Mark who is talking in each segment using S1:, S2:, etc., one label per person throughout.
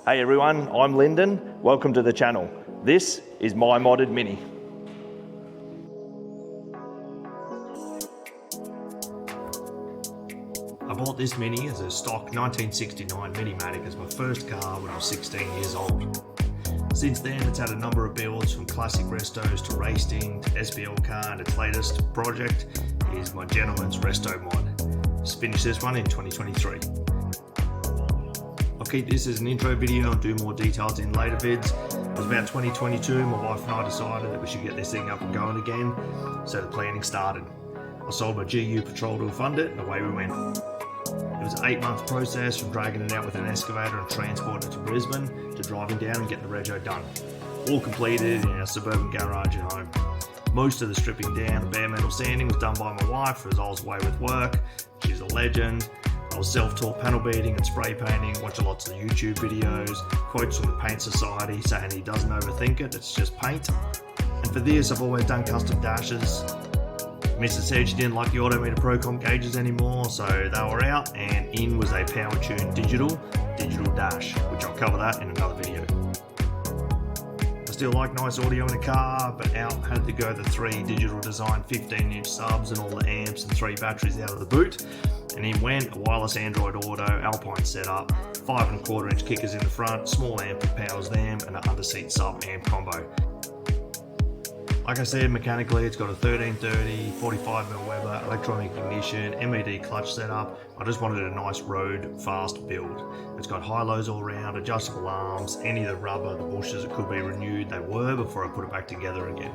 S1: Hey everyone, I'm Lyndon. Welcome to the channel. This is my modded Mini.
S2: I bought this Mini as a stock 1969 Minimatic as my first car when I was 16 years old. Since then it's had a number of builds from classic restos to racing to SBL car, and its latest project is my Gentleman's Resto mod. Just finished this one in 2023. I'll keep this as an intro video and do more details in later vids. It was about 2022, my wife and I decided that we should get this thing up and going again, so the planning started. I sold my GU Patrol to fund it and away we went. It was an 8-month process from dragging it out with an excavator and transporting it to Brisbane to driving down and getting the rego done. All completed in our suburban garage at home. Most of the stripping down and bare metal sanding was done by my wife as I was away with work. She's a legend. I was self-taught panel beating and spray painting, watching lots of YouTube videos, quotes from the Paint Society saying he doesn't overthink it, it's just paint. And for this I've always done custom dashes. Mrs. said she didn't like the Autometer Procom gauges anymore, so they were out, and in was a power tuned digital dash, which I'll cover that in another video. I still like nice audio in a car, but out had to go the 3 digital design 15-inch subs and all the amps and 3 batteries out of the boot. And in went a wireless Android Auto Alpine setup, 5 1/4-inch kickers in the front, small amp that powers them, and an underseat sub amp combo. Like I said, mechanically it's got a 1330, 45mm Weber, electronic ignition, MED clutch setup. I just wanted a nice road fast build. It's got high-lows all around, adjustable arms, any of the rubber, the bushes that could be renewed, they were before I put it back together again.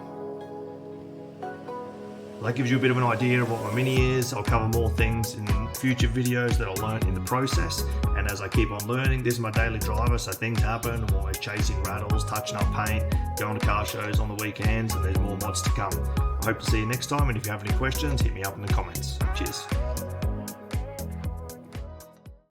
S2: That gives you a bit of an idea of what my Mini is. I'll cover more things in future videos that I'll learn in the process, and as I keep on learning, this is my daily driver, so things happen. I'm always chasing rattles, touching up paint, going to car shows on the weekends, and there's more mods to come. I hope to see you next time, and if you have any questions, hit me up in the comments. Cheers.